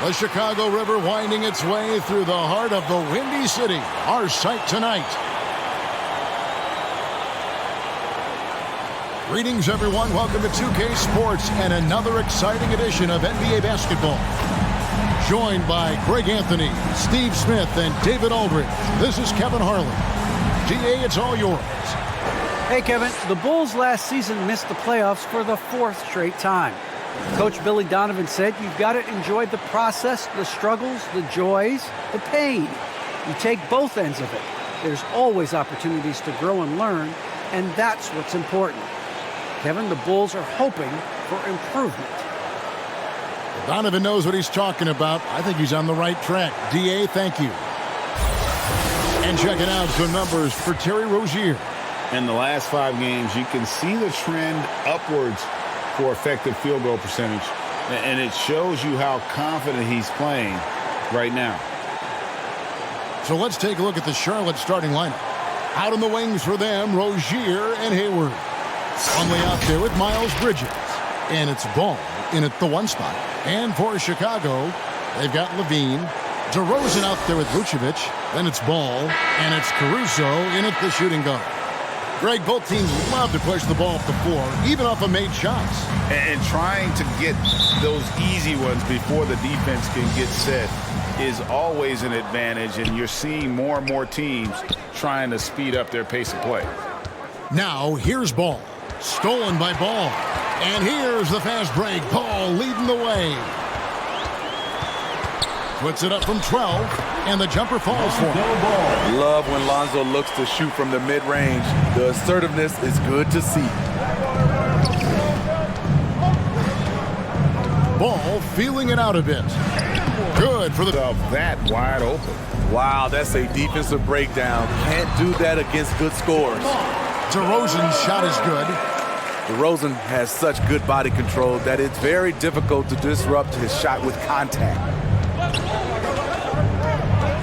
The Chicago River winding its way through the heart of the Windy City. Our sight tonight. Greetings, everyone. Welcome to 2K Sports and another exciting edition of NBA basketball. Joined by Greg Anthony, Steve Smith, and David Aldridge. This is Kevin Harlan. GA, it's all yours. Hey, Kevin. The Bulls last season missed the playoffs for the fourth straight time. Coach Billy Donovan said you've got to enjoy the process, the struggles, the joys, the pain. You take both ends of it. There's always opportunities to grow and learn, and that's what's important. Kevin, the Bulls are hoping for improvement. Donovan knows what he's talking about. I think he's on the right track. DA, thank you. And checking out some numbers for Terry Rozier. In the last 5 games, you can see the trend upwards for effective field goal percentage. And it shows you how confident he's playing right now. So let's take a look at the Charlotte starting lineup. Out on the wings for them, Rozier and Hayward. Only out there with Miles Bridges. And it's Ball in at the 1 spot. And for Chicago, they've got Levine. DeRozan out there with Vucevic. Then it's Ball. And it's Caruso in at the shooting guard. Greg, both teams love to push the ball up the floor, even off of made shots. And trying to get those easy ones before the defense can get set is always an advantage, and you're seeing more and more teams trying to speed up their pace of play. Now, here's Ball. Stolen by Ball. And here's the fast break. Ball leading the way. Puts it up from 12, and the jumper falls for him. Love when Lonzo looks to shoot from the mid-range. The assertiveness is good to see. Ball feeling it out a bit. Good for the... That wide open. Wow, that's a defensive breakdown. Can't do that against good scores. DeRozan's shot is good. DeRozan has such good body control that it's very difficult to disrupt his shot with contact.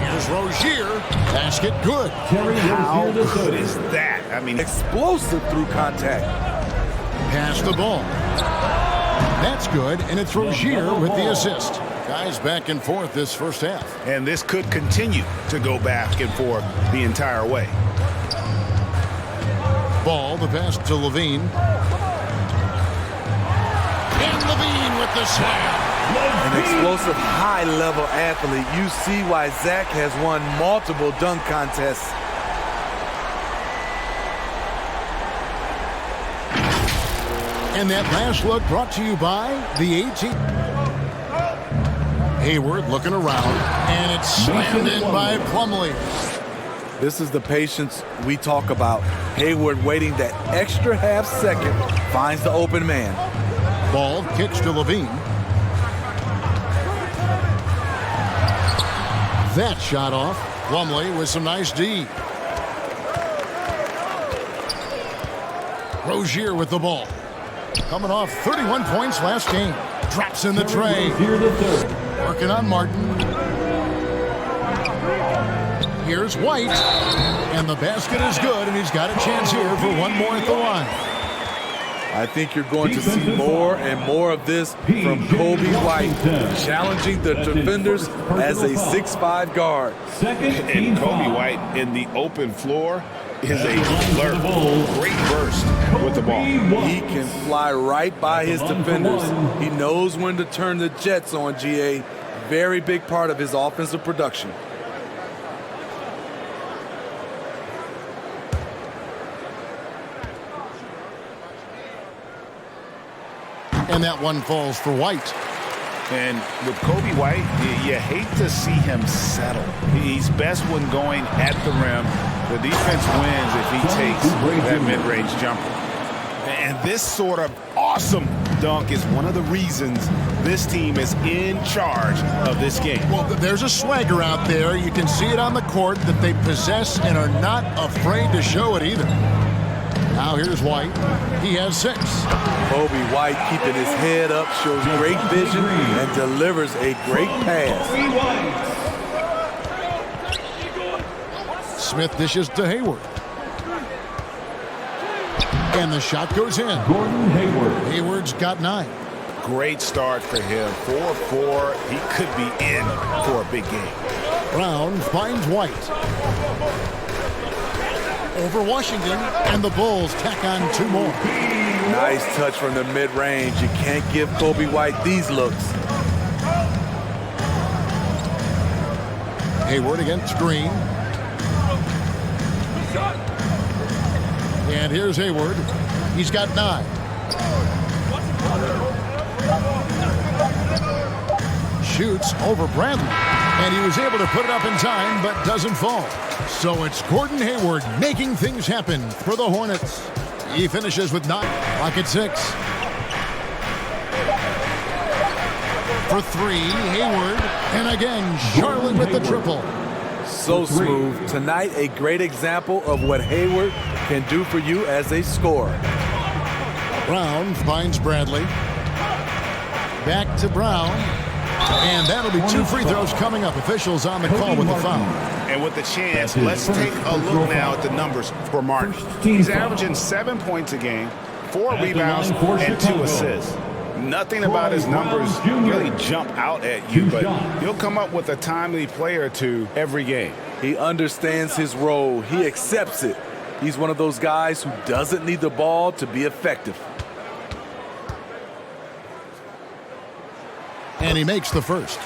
Here's Rozier. Basket good. How good is that? I mean, explosive through contact. Pass the ball. That's good, and it's Rozier with the assist. Guys back and forth this first half. And this could continue to go back and forth the entire way. Ball, the pass to Levine. And Levine with the slam. An explosive, high-level athlete. You see why Zach has won multiple dunk contests. And that last look brought to you by the 18. Hayward looking around, and it's slammed in by Plumlee. This is the patience we talk about. Hayward waiting that extra half second, finds the open man. Ball kicks to Levine. That shot off. Plumlee with some nice D. Rozier with the ball. Coming off 31 points last game. Drops in the tray. Working on Martin. Here's White. And the basket is good, and he's got a chance here for one more at the line. I think you're going to see more and more of this from Kobe White, challenging the defenders as a 6'5" guard. And Kobe White in the open floor is a alert, great burst with the ball. He can fly right by his defenders. He knows when to turn the jets on, GA. Very big part of his offensive production. And that one falls for White. And with Kobe White, you hate to see him settle. He's best when going at the rim. The defense wins if he takes that mid-range jumper. And this sort of awesome dunk is one of the reasons this team is in charge of this game. Well, there's a swagger out there. You can see it on the court that they possess and are not afraid to show it either. Now here's White. He has 6. Kobe White keeping his head up, shows great vision, and delivers a great pass. Smith dishes to Hayward. And the shot goes in. Gordon Hayward. Hayward's got 9. Great start for him. 4-4. He could be in for a big game. Brown finds White. Over Washington, and the Bulls tack on 2 more. Nice touch from the mid-range. You can't give Kobe White these looks. Hayward against Green. And here's Hayward. He's got 9. Shoots over Bradley. And he was able to put it up in time, but doesn't fall. So it's Gordon Hayward making things happen for the Hornets. He finishes with 9. Clock at 6. For 3, Hayward. And again, Charlotte with the triple. So smooth. Tonight, a great example of what Hayward can do for you as a scorer. Brown finds Bradley. Back to Brown. And that'll be 2 free throws coming up. Officials on the call with the foul. And with the chance, let's take a look now at the numbers for Martin. He's averaging 7 points a game, 4 rebounds, and 2 assists. Nothing about his numbers really jump out at you, but he'll come up with a timely play or 2 every game. He understands his role. He accepts it. He's one of those guys who doesn't need the ball to be effective. And he makes the first.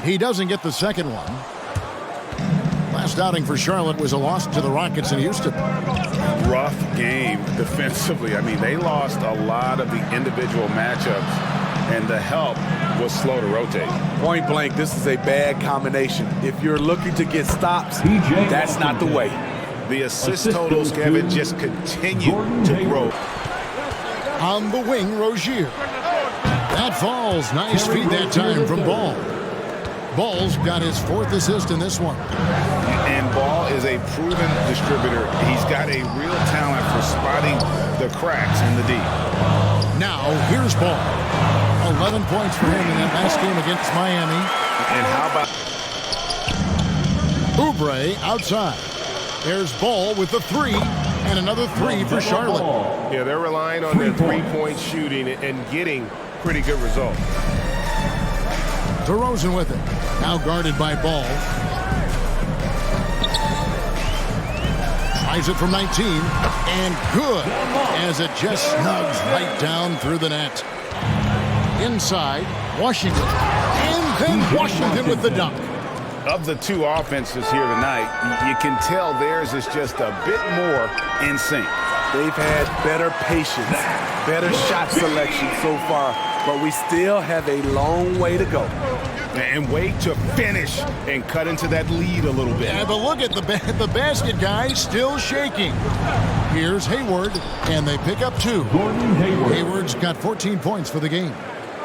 He doesn't get the second one. Last outing for Charlotte was a loss to the Rockets in Houston. Rough game defensively. I mean, they lost a lot of the individual matchups, and the help was slow to rotate. Point blank, this is a bad combination. If you're looking to get stops, that's not the way. The assist totals, Kevin, just continue to grow. On the wing, Rozier. That falls. Nice feed that time from Ball. Ball's got his 4th assist in this one. And Ball is a proven distributor. He's got a real talent for spotting the cracks in the D. Now, here's Ball. 11 points for him in that last game against Miami. And how about Oubre outside. There's Ball with the 3, and another 3 for Charlotte. Yeah, they're relying on their 3-point shooting and getting pretty good results. DeRozan with it. Now guarded by Ball. Tries it from 19. And good. As it just snugs right down through the net. Inside, Washington. And then Washington with the dunk. of the 2 offenses here tonight, you can tell theirs is just a bit more in sync. They've had better patience, better shot selection so far, but we still have a long way to go. And wait to finish and cut into that lead a little bit. Yeah, but look at the basket guy still shaking. Here's Hayward, and they pick up 2. Hayward's got 14 points for the game.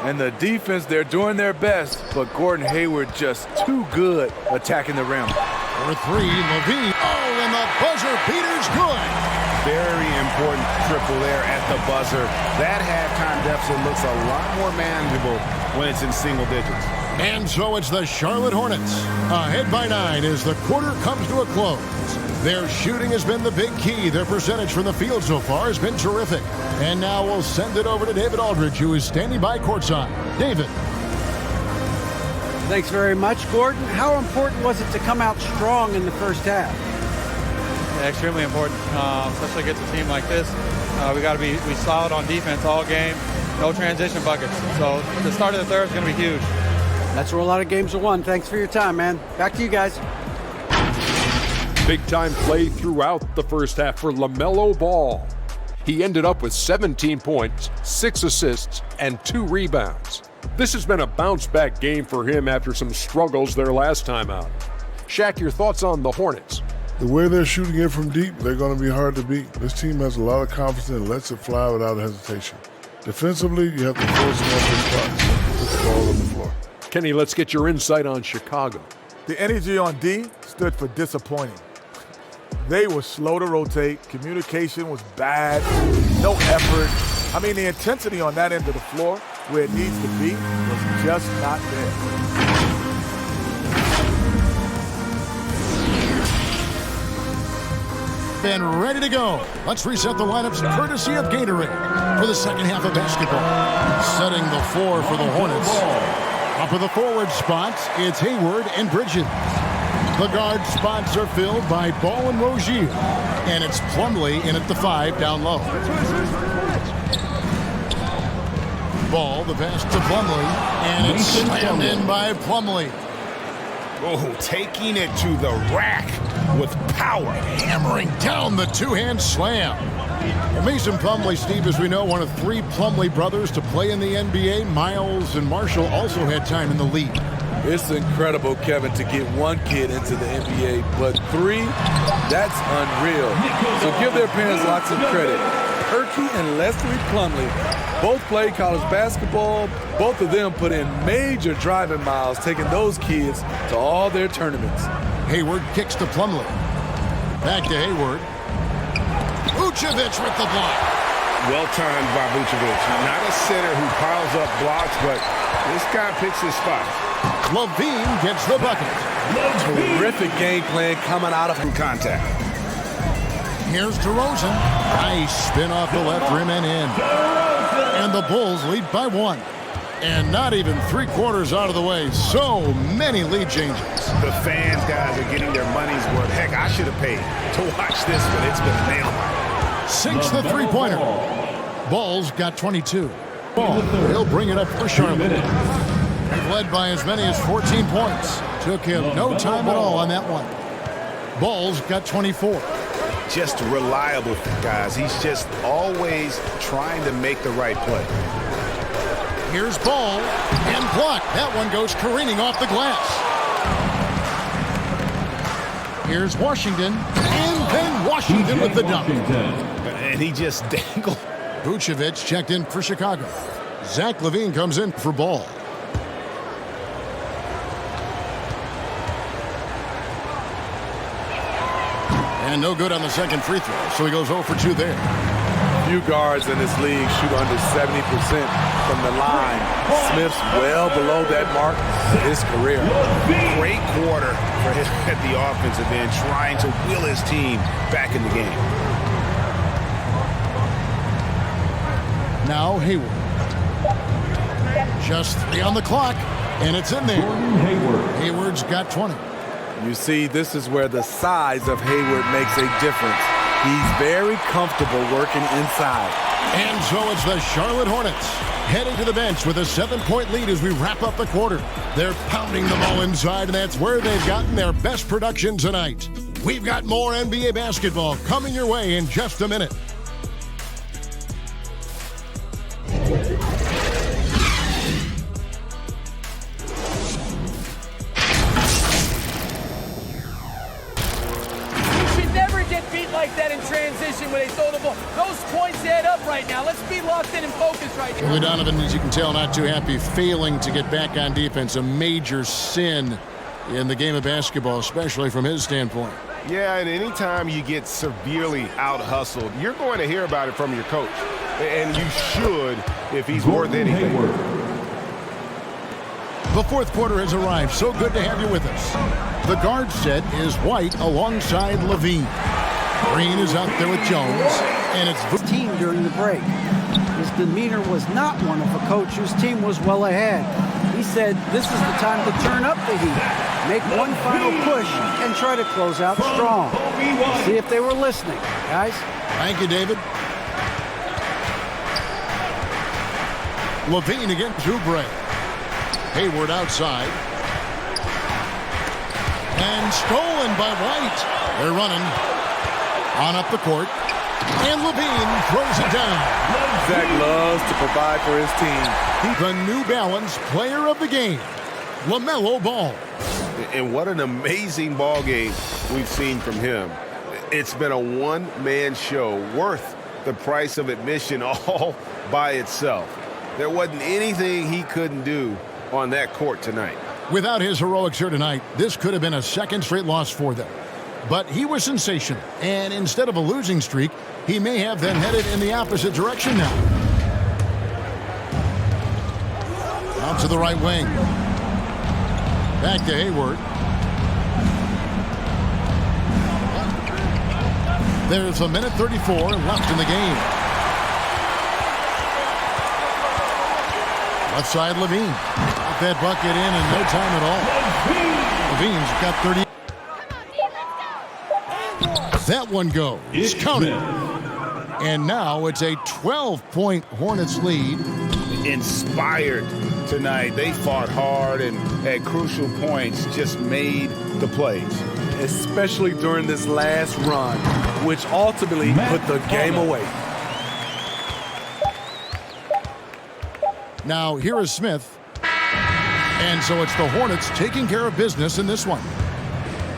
And the defense, they're doing their best, but Gordon Hayward just too good attacking the rim. For 3, Levine. Oh, and the buzzer beater's good. Very important triple there at the buzzer. That halftime deficit looks a lot more manageable when it's in single digits. And so it's the Charlotte Hornets, ahead by 9 as the quarter comes to a close. Their shooting has been the big key. Their percentage from the field so far has been terrific. And now we'll send it over to David Aldridge, who is standing by courtside. David. Thanks very much, Gordon. How important was it to come out strong in the first half? Yeah, extremely important, especially against a team like this. We got to be solid on defense all game. No transition buckets. So the start of the third is going to be huge. That's where a lot of games are won. Thanks for your time, man. Back to you guys. Big-time play throughout the first half for LaMelo Ball. He ended up with 17 points, 6 assists, and 2 rebounds. This has been a bounce-back game for him after some struggles their last time out. Shaq, your thoughts on the Hornets? The way they're shooting it from deep, they're going to be hard to beat. This team has a lot of confidence and lets it fly without hesitation. Defensively, you have to force them off their spots. Put the ball on the floor. Kenny, let's get your insight on Chicago. The energy on D stood for disappointing. They were slow to rotate. Communication was bad. No effort. I mean, the intensity on that end of the floor, where it needs to be, was just not there. And ready to go. Let's reset the lineups courtesy of Gatorade for the second half of basketball. Setting the floor for the Hornets. Up of the forward spots, it's Hayward and Bridges. The guard spots are filled by Ball and Rozier. And it's Plumlee in at the 5 down low. Ball, the pass to Plumlee. And it's slammed in by Plumlee. Oh, taking it to the rack with power. Hammering down the two-hand slam. And Mason Plumlee, Steve, as we know, one of 3 Plumlee brothers to play in the NBA. Miles and Marshall also had time in the league. It's incredible, Kevin, to get one kid into the NBA, but 3, that's unreal. So give their parents lots of credit. Erky and Leslie Plumlee both played college basketball. Both of them put in major driving miles, taking those kids to all their tournaments. Hayward kicks to Plumlee. Back to Hayward. Vucevic with the block. Well timed by Vucevic. Not a center who piles up blocks, but this guy picks his spots. Levine gets the bucket. Terrific game plan coming out of contact. Here's DeRozan. Nice spin off the left rim and in. And the Bulls lead by 1. And not even 3/4 out of the way. So many lead changes. The fans, guys, are getting their money's worth. Heck, I should have paid to watch this, but it's been a nail biter. Sinks the three-pointer. Bulls got 22. Ball. He'll bring it up for Charlotte. They've led by as many as 14 points. Took him no time at all on that one. Bulls got 24. Just reliable, guys. He's just always trying to make the right play. Here's Ball and blocked. That one goes careening off the glass. Here's Washington, and then Washington with the dunk. And he just dangled. Vucevic checked in for Chicago. Zach LaVine comes in for Ball. And no good on the second free throw, so he goes 0 for 2 there. Few guards in this league shoot under 70% from the line. Smith's well below that mark in his career. Great quarter for him at the offensive end, trying to will his team back in the game. Now Hayward. Just 3 on the clock, and it's in there. Hayward's got 20. You see, this is where the size of Hayward makes a difference. He's very comfortable working inside. And so it's the Charlotte Hornets heading to the bench with a 7-point lead as we wrap up the quarter. They're pounding the ball inside, and that's where they've gotten their best production tonight. We've got more NBA basketball coming your way in just a minute. Like that in transition when they throw the ball. Those points add up right now. Let's be locked in and focused right now. Billy Donovan, as you can tell, not too happy, failing to get back on defense. A major sin in the game of basketball, especially from his standpoint. Yeah, and anytime you get severely out-hustled, you're going to hear about it from your coach. And you should if he's worth anything. The fourth quarter has arrived. So good to have you with us. The guard set is White alongside Levine. Green is out there with Jones, and it's His team during the break. His demeanor was not one of a coach whose team was well ahead. He said this is the time to turn up the heat, make one final push, and try to close out strong. See if they were listening, guys. Thank you, David. Levine against Oubre. Hayward outside. And stolen by White. They're running. On up the court, and Levine throws it down. Zach loves to provide for his team. The New Balance player of the game, LaMelo Ball. And what an amazing ball game we've seen from him. It's been a one-man show worth the price of admission all by itself. There wasn't anything he couldn't do on that court tonight. Without his heroics here tonight, this could have been a second straight loss for them. But he was sensational, and instead of a losing streak, he may have them headed in the opposite direction now. Out to the right wing. Back to Hayward. There's a minute 34 left in the game. Left side, Levine. Got that bucket in no time at all. Levine's got 30. That one goes. Counted. And now it's a 12-point Hornets lead. Inspired tonight. They fought hard and at crucial points just made the plays. Especially during this last run, which ultimately put the game away. Now here is Smith. And so it's the Hornets taking care of business in this one.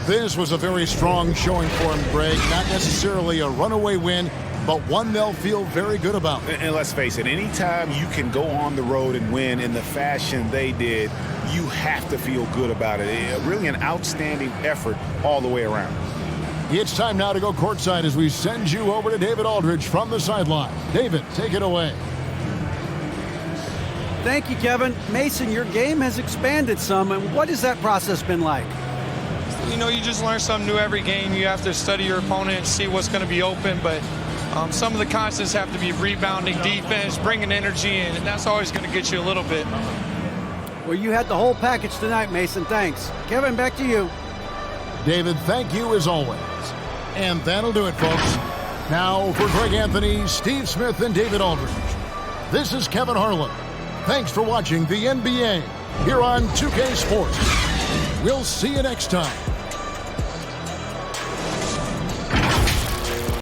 This was a very strong showing for him, Greg. Not necessarily a runaway win, but one they'll feel very good about. And let's face it, anytime you can go on the road and win in the fashion they did, you have to feel good about it. Really an outstanding effort all the way around. It's time now to go courtside as we send you over to David Aldridge from the sideline. David, take it away. Thank you, Kevin. Mason, your game has expanded some, and what has that process been like? You know, you just learn something new every game. You have to study your opponent and see what's going to be open, but some of the constants have to be rebounding, defense, bringing energy in, and that's always going to get you a little bit. Well, you had the whole package tonight, Mason. Thanks. Kevin, back to you. David, thank you as always. And that'll do it, folks. Now for Greg Anthony, Steve Smith, and David Aldridge, this is Kevin Harlan. Thanks for watching the NBA here on 2K Sports. We'll see you next time.